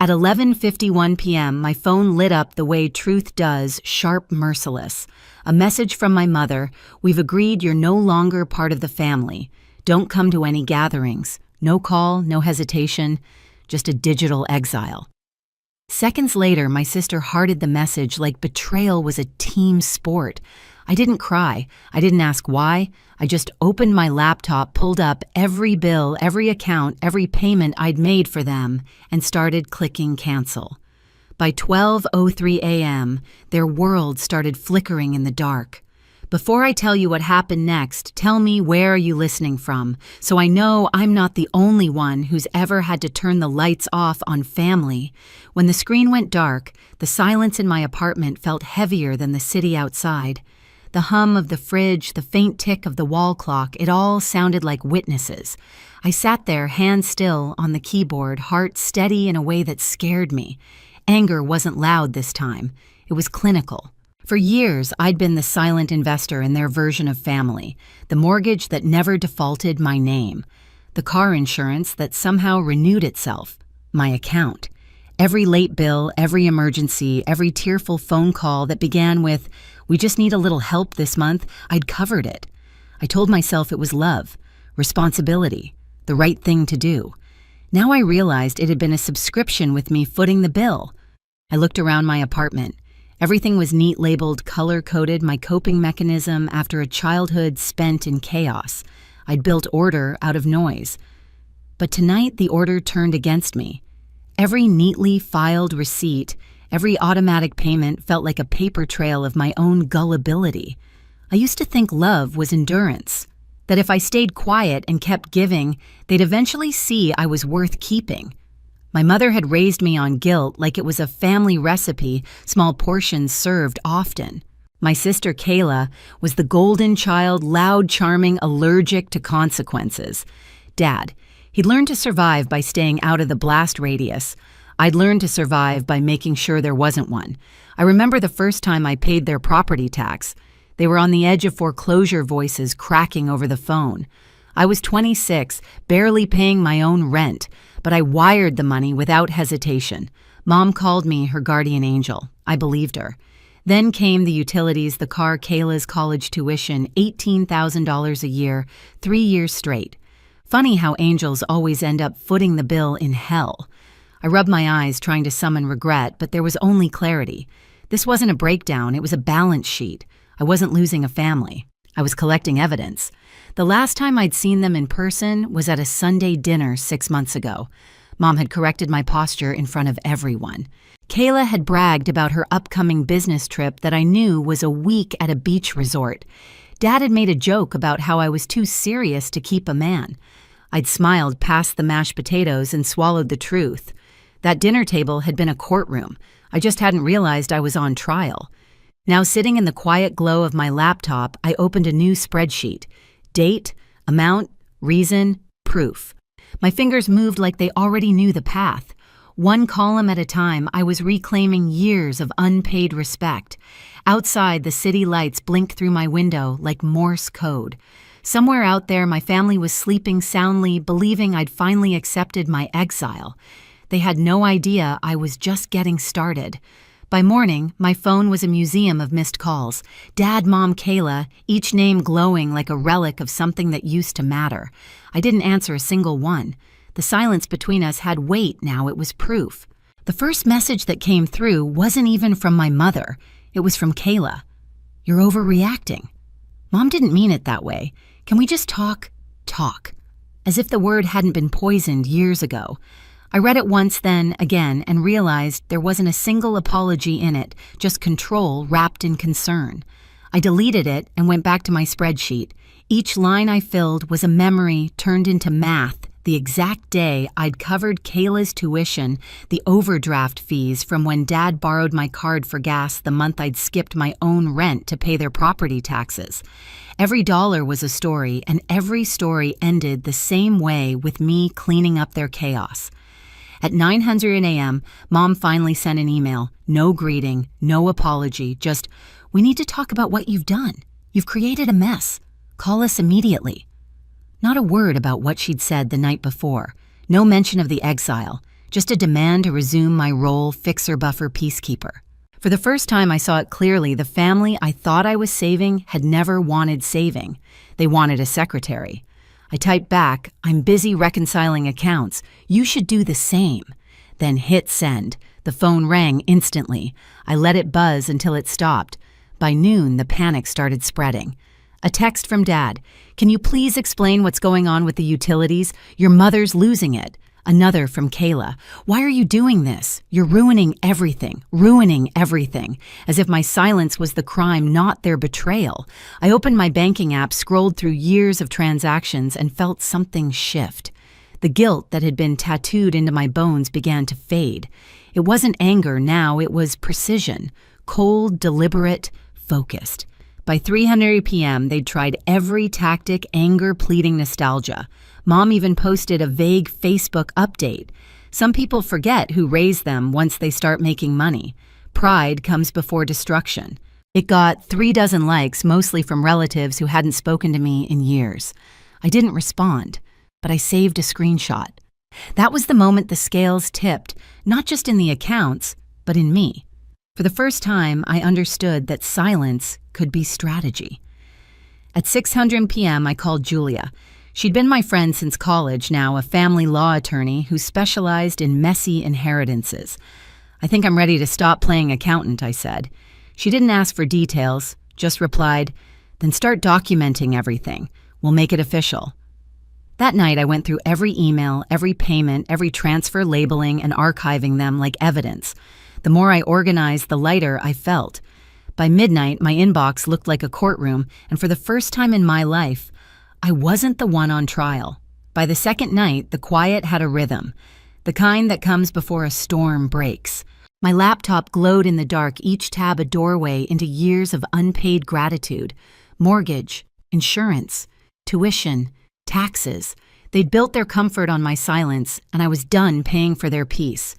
At 11:51 p.m., my phone lit up the way truth does, sharp, merciless. A message from my mother: "We've agreed you're no longer part of the family. Don't come to any gatherings. No call, no hesitation, just a digital exile." Seconds later, my sister hearted the message like betrayal was a team sport. I didn't cry. I didn't ask why. I just opened my laptop, pulled up every bill, every account, every payment I'd made for them, and started clicking cancel. By 12:03 a.m., their world started flickering in the dark. Before I tell you what happened next, tell me, where are you listening from, so I know I'm not the only one who's ever had to turn the lights off on family. When the screen went dark, the silence in my apartment felt heavier than the city outside. The hum of the fridge, the faint tick of the wall clock, it all sounded like witnesses. I sat there, hands still, on the keyboard, heart steady in a way that scared me. Anger wasn't loud this time. It was clinical. For years, I'd been the silent investor in their version of family, the mortgage that never defaulted my name, the car insurance that somehow renewed itself, my account. Every late bill, every emergency, every tearful phone call that began with, "We just need a little help this month," I'd covered it. I told myself it was love, responsibility, the right thing to do. Now I realized it had been a subscription with me footing the bill. I looked around my apartment. Everything was neat labeled, color-coded, my coping mechanism after a childhood spent in chaos. I'd built order out of noise. But tonight the order turned against me. Every neatly filed receipt, every automatic payment felt like a paper trail of my own gullibility. I used to think love was endurance, that if I stayed quiet and kept giving, they'd eventually see I was worth keeping. My mother had raised me on guilt like it was a family recipe, small portions served often. My sister Kayla was the golden child, loud, charming, allergic to consequences. Dad, he'd learned to survive by staying out of the blast radius. I'd learned to survive by making sure there wasn't one. I remember the first time I paid their property tax. They were on the edge of foreclosure, voices cracking over the phone. I was 26, barely paying my own rent, but I wired the money without hesitation. Mom called me her guardian angel. I believed her. Then came the utilities, the car, Kayla's college tuition, $18,000 a year, 3 years straight. Funny how angels always end up footing the bill in hell. I rubbed my eyes trying to summon regret, but there was only clarity. This wasn't a breakdown, it was a balance sheet. I wasn't losing a family. I was collecting evidence. The last time I'd seen them in person was at a Sunday dinner 6 months ago. Mom had corrected my posture in front of everyone. Kayla had bragged about her upcoming business trip that I knew was a week at a beach resort. Dad had made a joke about how I was too serious to keep a man. I'd smiled past the mashed potatoes and swallowed the truth. That dinner table had been a courtroom. I just hadn't realized I was on trial. Now, sitting in the quiet glow of my laptop, I opened a new spreadsheet. Date, amount, reason, proof. My fingers moved like they already knew the path. One column at a time, I was reclaiming years of unpaid respect. Outside, the city lights blinked through my window like Morse code. Somewhere out there, my family was sleeping soundly, believing I'd finally accepted my exile. They had no idea I was just getting started. By morning, my phone was a museum of missed calls. Dad, Mom, Kayla, each name glowing like a relic of something that used to matter. I didn't answer a single one. The silence between us had weight now, it was proof. The first message that came through wasn't even from my mother. It was from Kayla. "You're overreacting." Mom didn't mean it that way. Can we just talk? Talk. As if the word hadn't been poisoned years ago. I read it once, then again, and realized there wasn't a single apology in it, just control wrapped in concern. I deleted it and went back to my spreadsheet. Each line I filled was a memory turned into math. The exact day I'd covered Kayla's tuition, the overdraft fees from when Dad borrowed my card for gas the month I'd skipped my own rent to pay their property taxes. Every dollar was a story, and every story ended the same way, with me cleaning up their chaos. At 9:00 a.m., Mom finally sent an email. No greeting, no apology, just, "We need to talk about what you've done. You've created a mess. Call us immediately." Not a word about what she'd said the night before. No mention of the exile. just a demand to resume my role fixer-buffer peacekeeper. For the first time I saw it clearly, the family I thought I was saving had never wanted saving. They wanted a secretary. I typed back, "I'm busy reconciling accounts. You should do the same." Then hit send. The phone rang instantly. I let it buzz until it stopped. By noon, the panic started spreading. A text from Dad. "Can you please explain what's going on with the utilities? Your mother's losing it." Another from Kayla. "Why are you doing this? You're ruining everything. As if my silence was the crime, not their betrayal. I opened my banking app, scrolled through years of transactions, and felt something shift. The guilt that had been tattooed into my bones began to fade. It wasn't anger now, it was precision. Cold, deliberate, focused. By 3:00 p.m., they'd tried every tactic, anger, pleading, nostalgia. Mom even posted a vague Facebook update. Some people forget who raised them once they start making money. Pride comes before destruction. It got 36 likes, mostly from relatives who hadn't spoken to me in years. I didn't respond, but I saved a screenshot. That was the moment the scales tipped, not just in the accounts, but in me. For the first time, I understood that silence could be strategy. At 6:00 p.m., I called Julia. She'd been my friend since college, now a family law attorney who specialized in messy inheritances. "I think I'm ready to stop playing accountant," I said. She didn't ask for details, just replied, "Then start documenting everything. We'll make it official." That night, I went through every email, every payment, every transfer, labeling and archiving them like evidence. The more I organized, the lighter I felt. By midnight, my inbox looked like a courtroom, and for the first time in my life, I wasn't the one on trial. By the second night, the quiet had a rhythm, the kind that comes before a storm breaks. My laptop glowed in the dark, each tab a doorway into years of unpaid gratitude. Mortgage, insurance, tuition, taxes. They'd built their comfort on my silence, and I was done paying for their peace.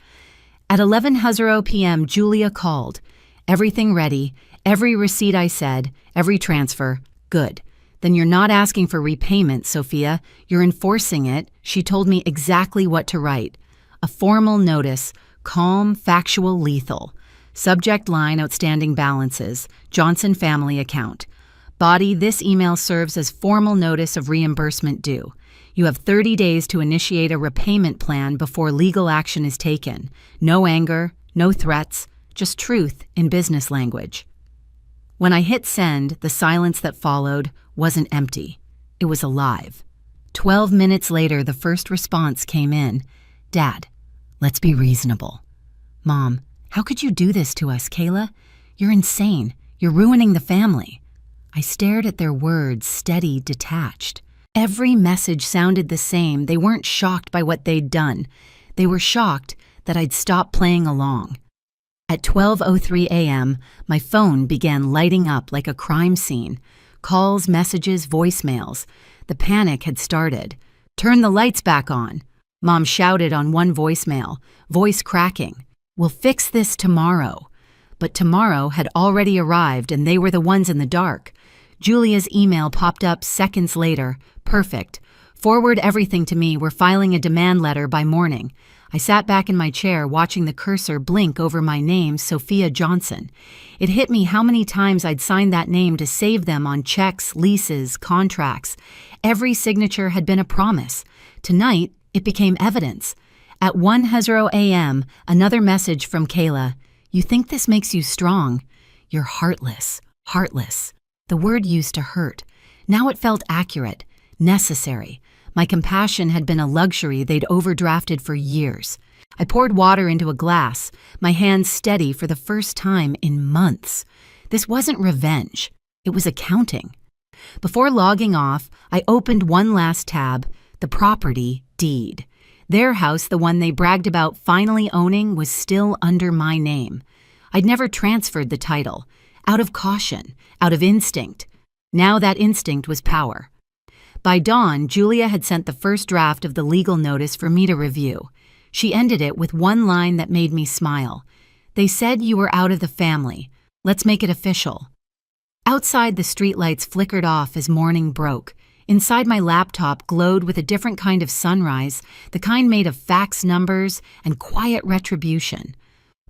At 11:00 p.m., Julia called. "Everything ready, every receipt I said, every transfer, good. Then you're not asking for repayment, Sofia. You're enforcing it." She told me exactly what to write. A formal notice, calm, factual, lethal. Subject line, outstanding balances, Johnson family account. Body, this email serves as formal notice of reimbursement due. You have 30 days to initiate a repayment plan before legal action is taken. No anger, no threats, just truth in business language. When I hit send, the silence that followed wasn't empty. It was alive. 12 minutes later, the first response came in. "Dad, let's be reasonable." "Mom, how could you do this to us, Kayla? You're insane. You're ruining the family." I stared at their words, steady, detached. Every message sounded the same. They weren't shocked by what they'd done. They were shocked that I'd stopped playing along. At 12:03 a.m., my phone began lighting up like a crime scene. Calls, messages, voicemails. The panic had started. "Turn the lights back on," Mom shouted on one voicemail, voice cracking. "We'll fix this tomorrow." But tomorrow had already arrived, and they were the ones in the dark. Julia's email popped up seconds later. "Perfect. Forward everything to me. We're filing a demand letter by morning." I sat back in my chair, watching the cursor blink over my name, Sofia Johnson. It hit me how many times I'd signed that name to save them on checks, leases, contracts. Every signature had been a promise. Tonight, it became evidence. At 1:00 a.m., another message from Kayla. "You think this makes you strong? You're heartless, heartless." The word used to hurt. Now it felt accurate, necessary. My compassion had been a luxury they'd overdrafted for years. I poured water into a glass, my hands steady for the first time in months. This wasn't revenge. It was accounting. Before logging off, I opened one last tab, the property deed. Their house, the one they bragged about finally owning, was still under my name. I'd never transferred the title, out of caution, out of instinct. Now that instinct was power. By dawn, Julia had sent the first draft of the legal notice for me to review. She ended it with one line that made me smile. "They said you were out of the family. Let's make it official." Outside, the streetlights flickered off as morning broke. Inside my laptop glowed with a different kind of sunrise, the kind made of fax numbers and quiet retribution.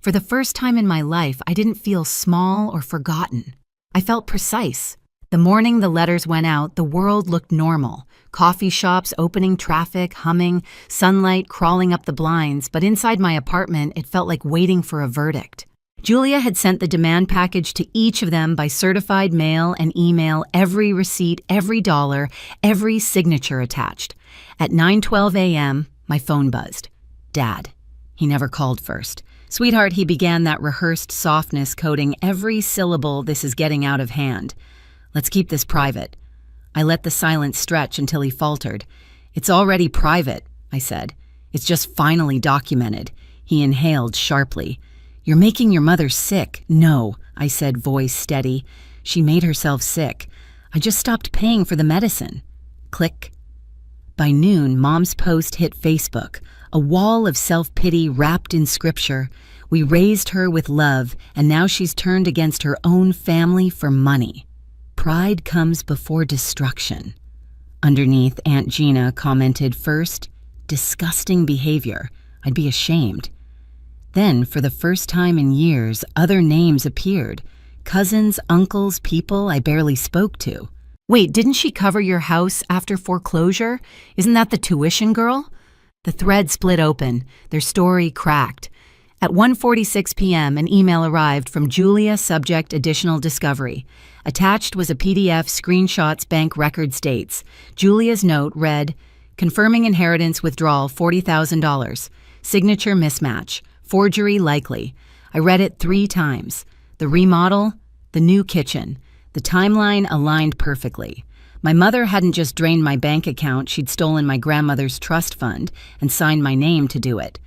For the first time in my life, I didn't feel small or forgotten. I felt precise. The morning the letters went out, the world looked normal. Coffee shops opening, traffic humming, sunlight crawling up the blinds, but inside my apartment, it felt like waiting for a verdict. Julia had sent the demand package to each of them by certified mail and email, every receipt, every dollar, every signature attached. At 9:12 a.m., my phone buzzed. Dad. He never called first. Sweetheart, he began that rehearsed softness coding every syllable. This is getting out of hand. Let's keep this private. I let the silence stretch until he faltered. It's already private, I said. It's just finally documented. He inhaled sharply. You're making your mother sick. No, I said, voice steady. She made herself sick. I just stopped paying for the medicine. Click. By noon, Mom's post hit Facebook, a wall of self-pity wrapped in scripture. We raised her with love, and now she's turned against her own family for money. Pride comes before destruction. Underneath, Aunt Gina commented first, disgusting behavior. I'd be ashamed. Then, for the first time in years, other names appeared. Cousins, uncles, people I barely spoke to. Wait, didn't she cover your house after foreclosure? Isn't that the tuition girl? The thread split open. Their story cracked. At 1:46 p.m., an email arrived from Julia, subject additional discovery. Attached was a PDF, screenshots, bank records, dates. Julia's note read, confirming inheritance withdrawal $40,000. Signature mismatch. Forgery likely. I read it 3 times. The remodel, the new kitchen. The timeline aligned perfectly. My mother hadn't just drained my bank account, she'd stolen my grandmother's trust fund and signed my name to do it.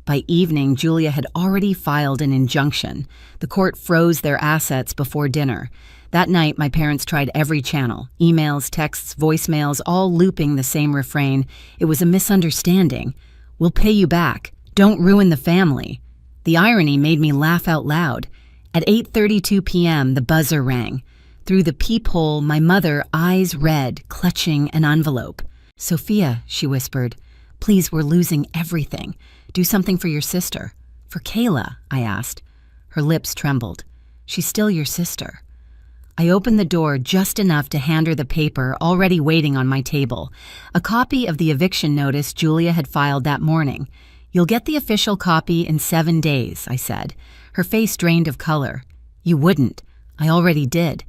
By evening, Julia had already filed an injunction. The court froze their assets before dinner. That night, my parents tried every channel. Emails, texts, voicemails, all looping the same refrain. It was a misunderstanding. We'll pay you back. Don't ruin the family. The irony made me laugh out loud. At 8:32 p.m., the buzzer rang. Through the peephole, my mother, eyes red, clutching an envelope. Sofia, she whispered, please, we're losing everything. Do something for your sister. For Kayla, I asked. Her lips trembled. She's still your sister. I opened the door just enough to hand her the paper already waiting on my table. A copy of the eviction notice Julia had filed that morning. You'll get the official copy in 7 days, I said. Her face drained of color. You wouldn't. I already did.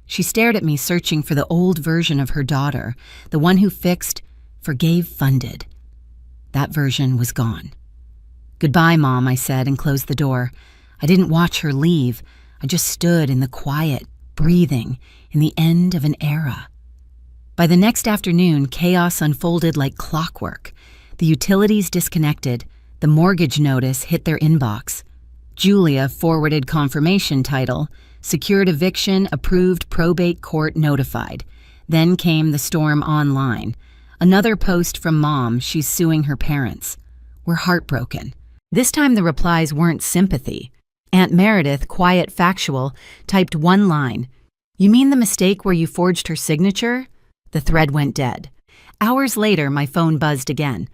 She stared at me, searching for the old version of her daughter, the one who fixed, forgave, funded. That version was gone. Goodbye, Mom, I said and closed the door. I didn't watch her leave. I just stood in the quiet, breathing, in the end of an era. By the next afternoon, chaos unfolded like clockwork. The utilities disconnected. The mortgage notice hit their inbox. Julia forwarded confirmation title, secured eviction, approved, probate court notified. Then came the storm online. Another post from Mom, she's suing her parents. We're heartbroken. This time the replies weren't sympathy. Aunt Meredith, quiet, factual, typed one line. You mean the mistake where you forged her signature? The thread went dead. Hours later, my phone buzzed again.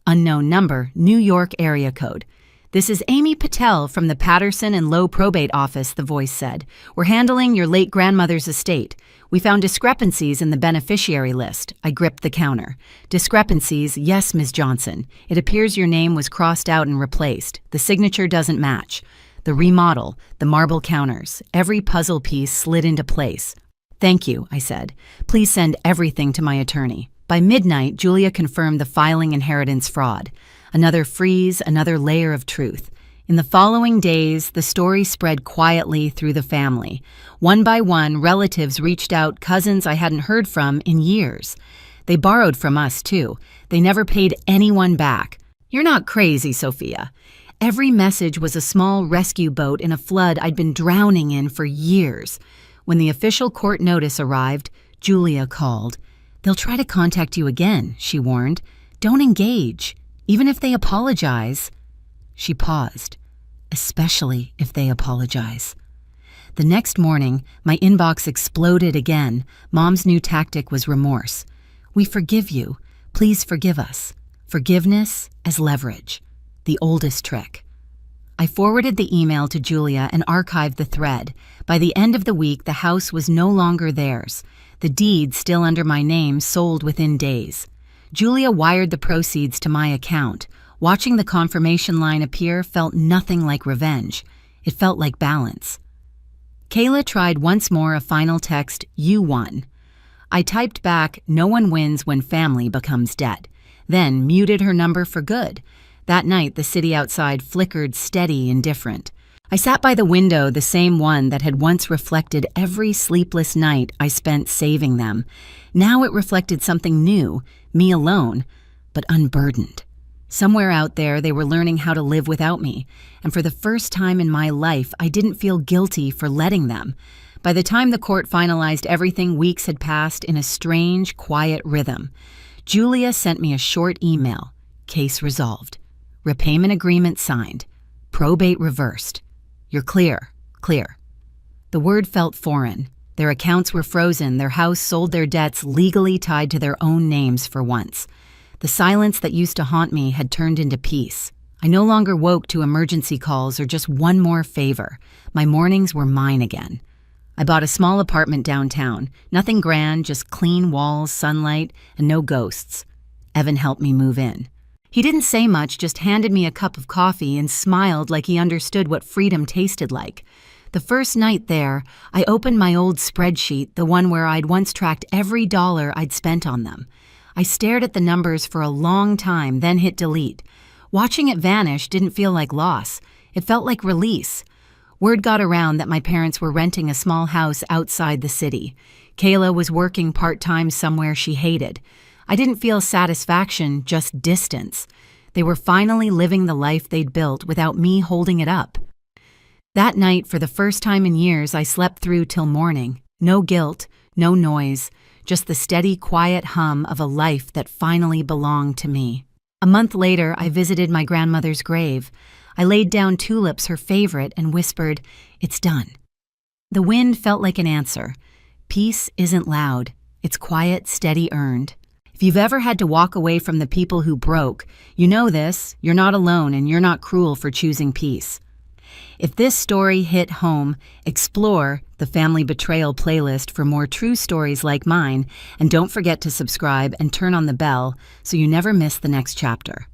Unknown number, New York area code. This is Amy Patel from the Patterson and Low Probate Office, the voice said. We're handling your late grandmother's estate. We found discrepancies in the beneficiary list. I gripped the counter. Discrepancies, yes, Ms. Johnson. It appears your name was crossed out and replaced. The signature doesn't match. The remodel, the marble counters, every puzzle piece slid into place. Thank you, I said. Please send everything to my attorney. By midnight, Julia confirmed the filing inheritance fraud. Another freeze, another layer of truth. In the following days, the story spread quietly through the family. One by one, relatives reached out, cousins I hadn't heard from in years. They borrowed from us, too. They never paid anyone back. You're not crazy, Sofia. Every message was a small rescue boat in a flood I'd been drowning in for years. When the official court notice arrived, Julia called. They'll try to contact you again, she warned. Don't engage, even if they apologize. She paused. Especially if they apologize. The next morning, my inbox exploded again. Mom's new tactic was remorse. We forgive you. Please forgive us. Forgiveness as leverage. The oldest trick. I forwarded the email to Julia and archived the thread. By the end of the week, the house was no longer theirs. The deed, still under my name, sold within days. Julia wired the proceeds to my account. Watching the confirmation line appear felt nothing like revenge. It felt like balance. Kayla tried once more a final text, "You won." I typed back, "No one wins when family becomes debt," then muted her number for good. That night, the city outside flickered steady and different. I sat by the window, the same one that had once reflected every sleepless night I spent saving them. Now it reflected something new, me alone, but unburdened. Somewhere out there, they were learning how to live without me, and for the first time in my life, I didn't feel guilty for letting them. By the time the court finalized everything, weeks had passed in a strange, quiet rhythm. Julia sent me a short email. Case resolved. Repayment agreement signed. Probate reversed. You're clear. Clear. The word felt foreign. Their accounts were frozen, their house sold, their debts legally tied to their own names for once. The silence that used to haunt me had turned into peace. I no longer woke to emergency calls or just one more favor. My mornings were mine again. I bought a small apartment downtown. Nothing grand, just clean walls, sunlight, and no ghosts. Evan helped me move in. He didn't say much, just handed me a cup of coffee and smiled like he understood what freedom tasted like. The first night there, I opened my old spreadsheet, the one where I'd once tracked every dollar I'd spent on them. I stared at the numbers for a long time, then hit delete. Watching it vanish didn't feel like loss. It felt like release. Word got around that my parents were renting a small house outside the city. Kayla was working part-time somewhere she hated. I didn't feel satisfaction, just distance. They were finally living the life they'd built without me holding it up. That night, for the first time in years, I slept through till morning. No guilt, no noise, just the steady, quiet hum of a life that finally belonged to me. A month later, I visited my grandmother's grave. I laid down tulips, her favorite, and whispered, "It's done." The wind felt like an answer. Peace isn't loud. It's quiet, steady, earned. If you've ever had to walk away from the people who broke, you know this. You're not alone, and you're not cruel for choosing peace. If this story hit home, explore the Family Betrayal playlist for more true stories like mine, and don't forget to subscribe and turn on the bell so you never miss the next chapter.